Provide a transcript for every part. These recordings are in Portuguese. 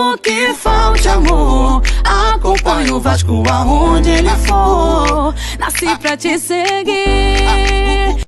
Mesmo que falte amor, acompanho o Vasco aonde ele for. Nasci pra te seguir.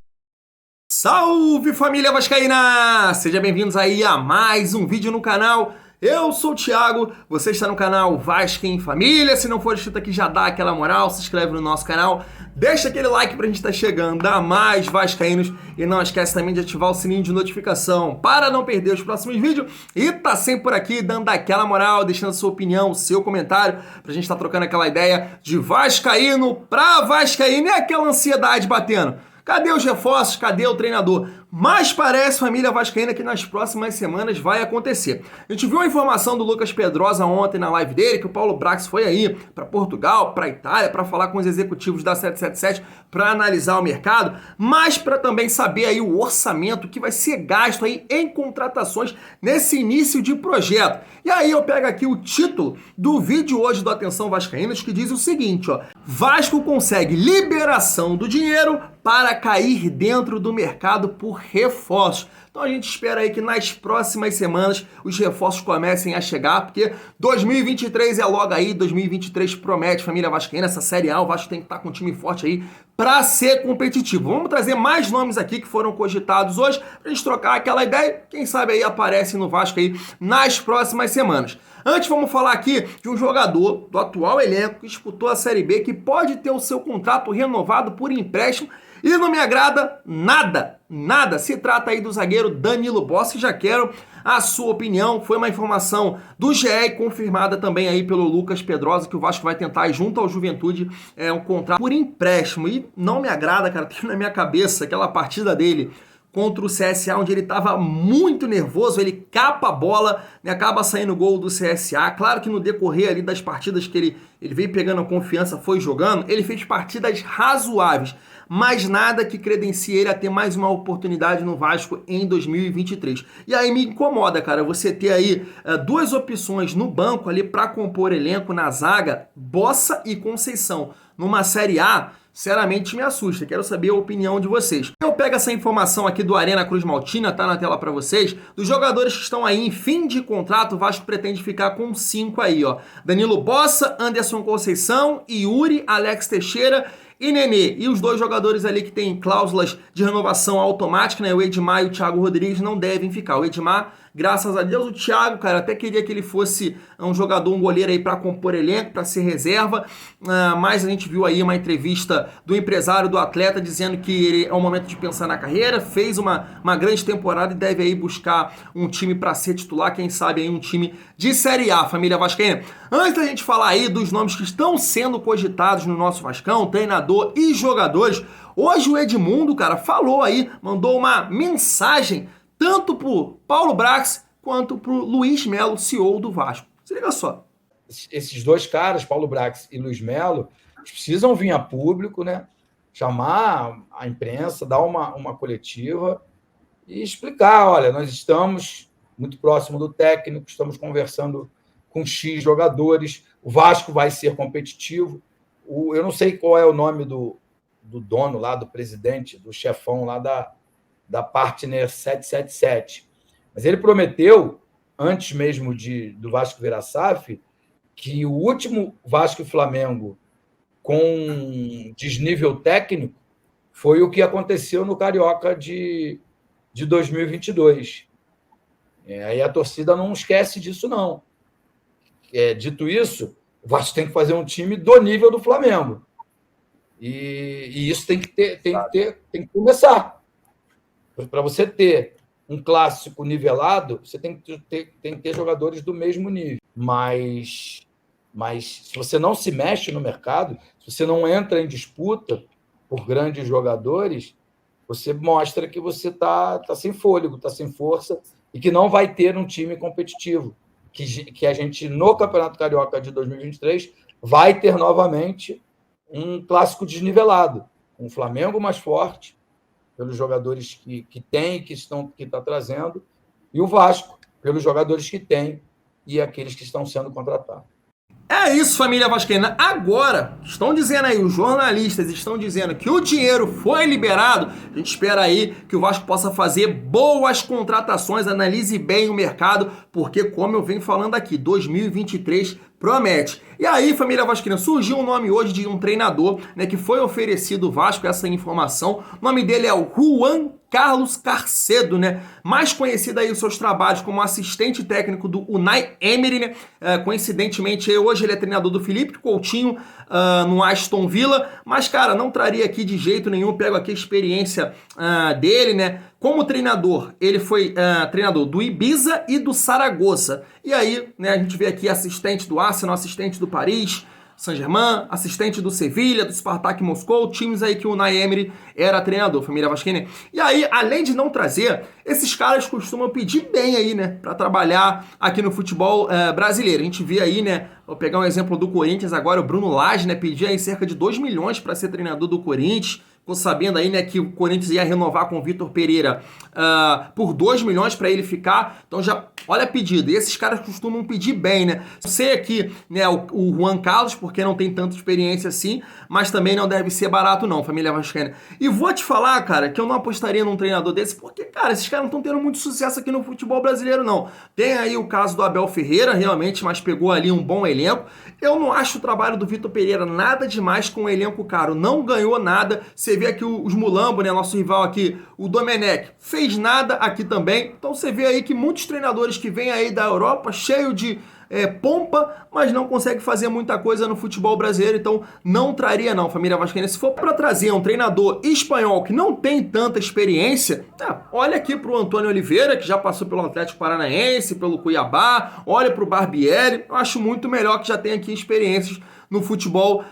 Salve, família vascaína! Sejam bem-vindos aí a mais um vídeo no canal. Eu sou o Thiago, você está no canal Vasco em Família. Se não for inscrito aqui, já dá aquela moral, se inscreve no nosso canal, deixa aquele like pra gente estar chegando a mais vascaínos e não esquece também de ativar o sininho de notificação para não perder os próximos vídeos e tá sempre por aqui dando aquela moral, deixando sua opinião, o seu comentário pra gente estar trocando aquela ideia de vascaíno pra vascaíno e aquela ansiedade batendo. Cadê os reforços? Cadê o treinador? Mas parece, família vascaína, que nas próximas semanas vai acontecer. A gente viu a informação do Lucas Pedrosa ontem na live dele, que o Paulo Brax foi aí para Portugal, para Itália, para falar com os executivos da 777, para analisar o mercado, mas para também saber aí o orçamento que vai ser gasto aí em contratações nesse início de projeto. E aí eu pego aqui o título do vídeo hoje do Atenção Vascaínos, que diz o seguinte, ó: Vasco consegue liberação do dinheiro para cair dentro do mercado por reforços. Então a gente espera aí que nas próximas semanas os reforços comecem a chegar, porque 2023 é logo aí, 2023 promete, família vascaína, essa Série A, o Vasco tem que estar com um time forte aí para ser competitivo. Vamos trazer mais nomes aqui que foram cogitados hoje, pra gente trocar aquela ideia, quem sabe aí aparece no Vasco aí nas próximas semanas. Antes, vamos falar aqui de um jogador do atual elenco que disputou a Série B, que pode ter o seu contrato renovado por empréstimo e não me agrada nada. Se trata aí do zagueiro Danilo Bossi, já quero a sua opinião. Foi uma informação do GE confirmada também aí pelo Lucas Pedrosa, que o Vasco vai tentar ir junto ao Juventude um contrato por empréstimo. E não me agrada, cara, tem na minha cabeça aquela partida dele contra o CSA, onde ele estava muito nervoso, ele capa a bola, né, acaba saindo o gol do CSA. Claro que no decorrer ali das partidas que ele veio pegando a confiança, foi jogando, ele fez partidas razoáveis, mas nada que credencie ele a ter mais uma oportunidade no Vasco em 2023. E aí me incomoda, cara, você ter aí duas opções no banco ali para compor elenco na zaga, Bossa e Conceição, numa Série A. Sinceramente me assusta, quero saber a opinião de vocês. Eu pego essa informação aqui do Arena Cruz Maltina, tá na tela para vocês, dos jogadores que estão aí em fim de contrato. O Vasco pretende ficar com 5 aí, ó: Danilo Bossa, Anderson Conceição, Yuri, Alex Teixeira e Nenê. E os dois jogadores ali que têm cláusulas de renovação automática, né, o Edmar e o Thiago Rodrigues, não devem ficar. O Edmar, graças a Deus, o Thiago, cara, até queria que ele fosse um jogador, um goleiro aí para compor elenco, para ser reserva, mas a gente viu aí uma entrevista do empresário do atleta dizendo que ele é o momento de pensar na carreira, fez uma grande temporada e deve aí buscar um time para ser titular, quem sabe aí um time de Série A, família vascaína. Antes da gente falar aí dos nomes que estão sendo cogitados no nosso Vascão, treinador e jogadores, hoje o Edmundo, cara, falou aí, mandou uma mensagem tanto pro Paulo Brax quanto pro Luiz Melo, CEO do Vasco. Se liga só. Esses dois caras, Paulo Brax e Luiz Melo, precisam vir a público, né? Chamar a imprensa, dar uma coletiva e explicar: olha, nós estamos muito próximo do técnico, estamos conversando com X jogadores, o Vasco vai ser competitivo. Eu não sei qual é o nome do dono lá, do presidente, do chefão lá da Partner 777. Mas ele prometeu, antes mesmo do Vasco virar SAF, que o último Vasco e Flamengo com desnível técnico foi o que aconteceu no Carioca de 2022. Aí a torcida não esquece disso, não. Dito isso, o Vasco tem que fazer um time do nível do Flamengo. E isso tem que começar. Para você ter um clássico nivelado, você tem que ter jogadores do mesmo nível. Mas se você não se mexe no mercado, se você não entra em disputa por grandes jogadores, você mostra que você está sem fôlego, está sem força e que não vai ter um time competitivo. Que a gente, no Campeonato Carioca de 2023, vai ter novamente um clássico desnivelado, um Flamengo mais forte, pelos jogadores que tem, que está trazendo, e o Vasco, pelos jogadores que tem e aqueles que estão sendo contratados. É isso, família vascaína. Agora, estão dizendo aí, os jornalistas estão dizendo que o dinheiro foi liberado. A gente espera aí que o Vasco possa fazer boas contratações, analise bem o mercado, porque, como eu venho falando aqui, 2023 promete. E aí, família vascaína, surgiu um nome hoje de um treinador, né, que foi oferecido ao Vasco, essa informação. O nome dele é o Juan Carlos Carcedo, né? Mais conhecido aí os seus trabalhos como assistente técnico do Unai Emery, né? Coincidentemente, hoje ele é treinador do Felipe Coutinho no Aston Villa, mas, cara, não traria aqui de jeito nenhum, pego aqui a experiência dele, né? Como treinador, ele foi treinador do Ibiza e do Saragossa. E aí, né, a gente vê aqui assistente do Arsenal, assistente do Paris Saint-Germain, assistente do Sevilha, do Spartak Moscou, times aí que o Unai Emery era treinador, família vascaína. E aí, além de não trazer, esses caras costumam pedir bem aí, né, para trabalhar aqui no futebol brasileiro. A gente vê aí, né, vou pegar um exemplo do Corinthians agora, o Bruno Lage, né, pedia aí cerca de 2 milhões para ser treinador do Corinthians. Ficou sabendo aí, né, que o Corinthians ia renovar com o Vitor Pereira por 2 milhões para ele ficar. Então já, olha a pedido. E esses caras costumam pedir bem, né? Eu sei aqui, né, o Juan Carlos, porque não tem tanta experiência assim, mas também não deve ser barato não, família vascaína. E vou te falar, cara, que eu não apostaria num treinador desse, porque, cara, esses caras não estão tendo muito sucesso aqui no futebol brasileiro, não. Tem aí o caso do Abel Ferreira, realmente, mas pegou ali um bom elenco. Eu não acho o trabalho do Vitor Pereira nada demais com o elenco caro. Não ganhou nada. Você vê aqui os Mulambo, né, nosso rival aqui, o Domenech, fez nada aqui também. Então você vê aí que muitos treinadores que vêm aí da Europa, cheio de pompa, mas não consegue fazer muita coisa no futebol brasileiro, então não traria não, família vascaína. Se for para trazer um treinador espanhol que não tem tanta experiência, olha aqui para o Antônio Oliveira, que já passou pelo Atlético Paranaense, pelo Cuiabá, olha para o Barbieri, eu acho muito melhor, que já tem aqui experiências no futebol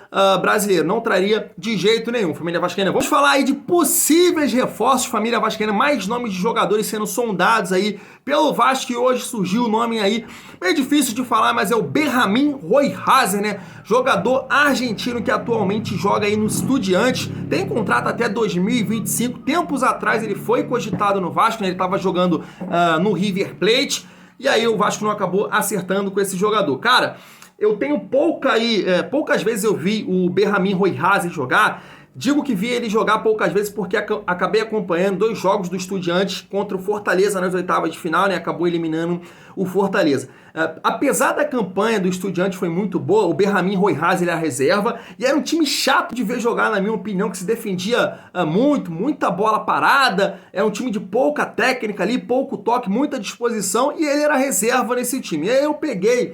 brasileiro. Não traria de jeito nenhum, família vascaína. Vamos falar aí de possíveis reforços, família vascaína, mais nomes de jogadores sendo sondados aí pelo Vasco, e hoje surgiu o nome aí, meio difícil de falar, mas é o Berramin Royhaser, né? Jogador argentino que atualmente joga aí no Estudiantes, tem contrato até 2025, tempos atrás ele foi cogitado no Vasco, né? Ele estava jogando no River Plate, e aí o Vasco não acabou acertando com esse jogador. Cara, eu tenho poucas vezes eu vi o Berramin Royhaser jogar. Digo que vi ele jogar poucas vezes porque acabei acompanhando 2 jogos do Estudiantes contra o Fortaleza nas oitavas de final, né? Acabou eliminando o Fortaleza. Apesar da campanha do Estudiantes foi muito boa, o Berramin Royhaser era reserva e era um time chato de ver jogar, na minha opinião, que se defendia muita bola parada, é um time de pouca técnica ali, pouco toque, muita disposição, e ele era reserva nesse time. E aí eu peguei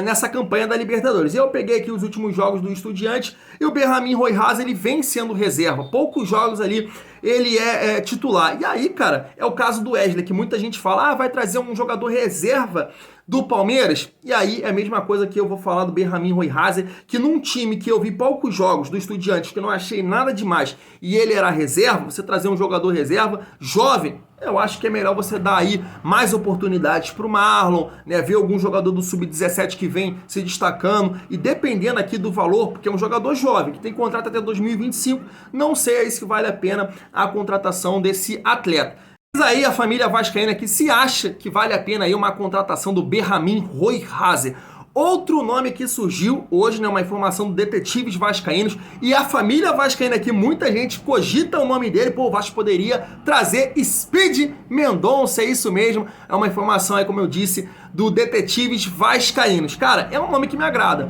nessa campanha da Libertadores. Eu peguei aqui os últimos jogos do Estudiantes e o Berramin Royhaser, ele vem sendo reserva. Poucos jogos ali ele é titular. E aí, cara, é o caso do Wesley, que muita gente fala, vai trazer um jogador reserva do Palmeiras. E aí é a mesma coisa que eu vou falar do Berramin Royhaser, que num time que eu vi poucos jogos do Estudiantes, que eu não achei nada demais, e ele era reserva, você trazer um jogador reserva, jovem, eu acho que é melhor você dar aí mais oportunidades para o Marlon, né? Ver algum jogador do Sub-17 que vem se destacando, e dependendo aqui do valor, porque é um jogador jovem, que tem contrato até 2025, não sei aí se vale a pena a contratação desse atleta. Mas aí a família vascaína aqui se acha que vale a pena aí uma contratação do Berramin Royhaser. Outro nome que surgiu hoje, né, uma informação do Detetives Vascaínos, e a família vascaína aqui, muita gente cogita o nome dele, o Vasco poderia trazer Speed Mendonça, é isso mesmo, é uma informação aí, como eu disse, do Detetives Vascaínos. Cara, é um nome que me agrada,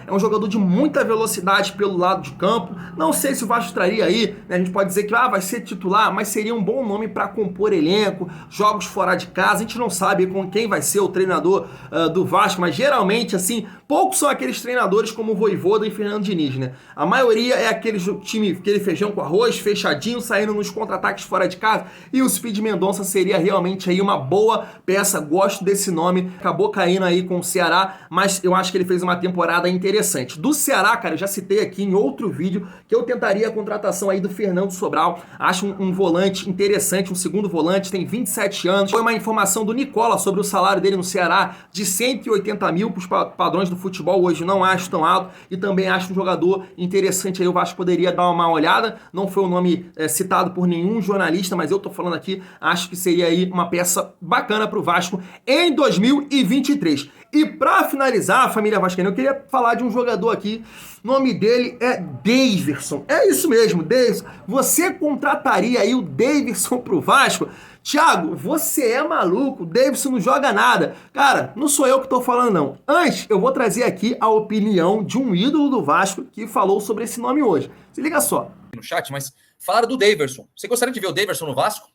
é um jogador de muita velocidade pelo lado de campo. Não sei se o Vasco traria aí, né, a gente pode dizer que vai ser titular, mas seria um bom nome para compor elenco, jogos fora de casa. A gente não sabe com quem vai ser o treinador do Vasco, mas geralmente, assim, poucos são aqueles treinadores como o Vojvoda e Fernando Diniz, né? A maioria é aquele time, aquele feijão com arroz, fechadinho, saindo nos contra-ataques fora de casa, e o Speed Mendonça seria realmente aí uma boa peça. Gosto desse nome, acabou caindo aí com o Ceará, mas eu acho que ele fez uma temporada interessante. Do Ceará, cara, eu já citei aqui em outro vídeo que eu tentaria a contratação aí do Fernando Sobral. Acho um volante interessante, um segundo volante, tem 27 anos. Foi uma informação do Nicola sobre o salário dele no Ceará de 180 mil para os padrões do futebol hoje, não acho tão alto, e também acho um jogador interessante aí. O Vasco poderia dar uma olhada. Não foi um nome citado por nenhum jornalista, mas eu tô falando aqui, acho que seria aí uma peça bacana para o Vasco em 2023. E para finalizar, família vascaína, eu queria falar de um jogador aqui, o nome dele é Daverson. É isso mesmo, Daverson. Você contrataria aí o Daverson pro Vasco? Thiago, você é maluco, o Daverson não joga nada. Cara, não sou eu que tô falando não. Antes, eu vou trazer aqui a opinião de um ídolo do Vasco que falou sobre esse nome hoje. Se liga só. No chat, mas falaram do Daverson. Você gostaria de ver o Daverson no Vasco?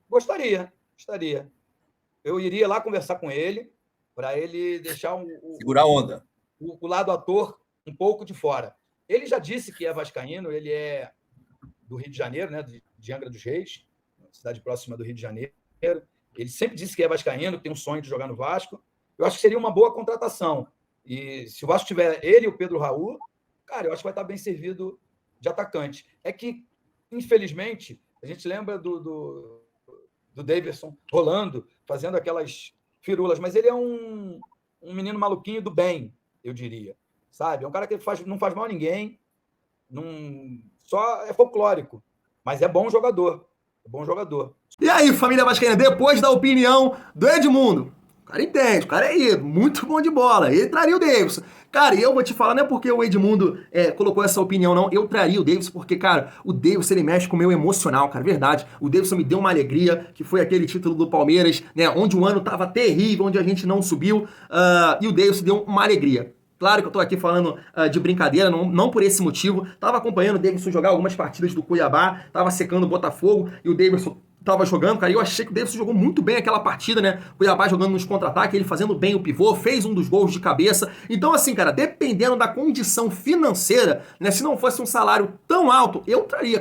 Gostaria. Eu iria lá conversar com ele, para ele deixar segurar a onda. O lado ator um pouco de fora. Ele já disse que é vascaíno, ele é do Rio de Janeiro, né, de Angra dos Reis, cidade próxima do Rio de Janeiro. Ele sempre disse que é vascaíno, que tem um sonho de jogar no Vasco. Eu acho que seria uma boa contratação. E se o Vasco tiver ele e o Pedro Raul, cara, eu acho que vai estar bem servido de atacante. É que, infelizmente, a gente lembra do Daverson rolando, fazendo aquelas firulas, mas ele é um menino maluquinho do bem, eu diria. Sabe? É um cara que não faz mal a ninguém, só é folclórico, mas é bom jogador. E aí, família vascaína, depois da opinião do Edmundo, o cara entende, o cara é ídolo, muito bom de bola, ele traria o Daverson. Cara, e eu vou te falar, não é porque o Edmundo colocou essa opinião, não, eu traria o Daverson, porque, cara, o Daverson, ele mexe com o meu emocional, cara, verdade. O Daverson me deu uma alegria, que foi aquele título do Palmeiras, né, onde o ano tava terrível, onde a gente não subiu, e o Daverson deu uma alegria. Claro que eu tô aqui falando de brincadeira, não por esse motivo. Tava acompanhando o Daverson jogar algumas partidas do Cuiabá, tava secando o Botafogo e o Daverson tava jogando, cara, e eu achei que o Daverson jogou muito bem aquela partida, né? O Cuiabá jogando nos contra-ataques, ele fazendo bem o pivô, fez um dos gols de cabeça. Então, assim, cara, dependendo da condição financeira, né? Se não fosse um salário tão alto, eu traria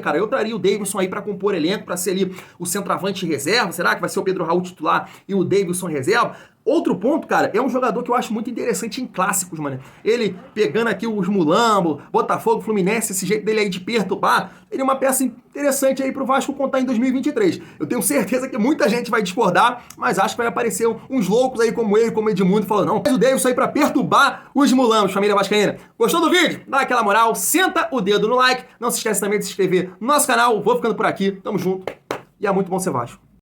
o Daverson aí pra compor elenco, pra ser ali o centroavante reserva. Será que vai ser o Pedro Raul titular e o Daverson reserva? Outro ponto, cara, é um jogador que eu acho muito interessante em clássicos, mano. Ele pegando aqui os Mulambo, Botafogo, Fluminense, esse jeito dele aí de perturbar, ele é uma peça interessante aí pro Vasco contar em 2023. Eu tenho certeza que muita gente vai discordar, mas acho que vai aparecer uns loucos aí como ele, como Edmundo, falando, não, mas o Daverson aí pra perturbar os Mulambos, família vascaína. Gostou do vídeo? Dá aquela moral, senta o dedo no like, não se esquece também de se inscrever no nosso canal. Vou ficando por aqui, tamo junto e é muito bom ser Vasco.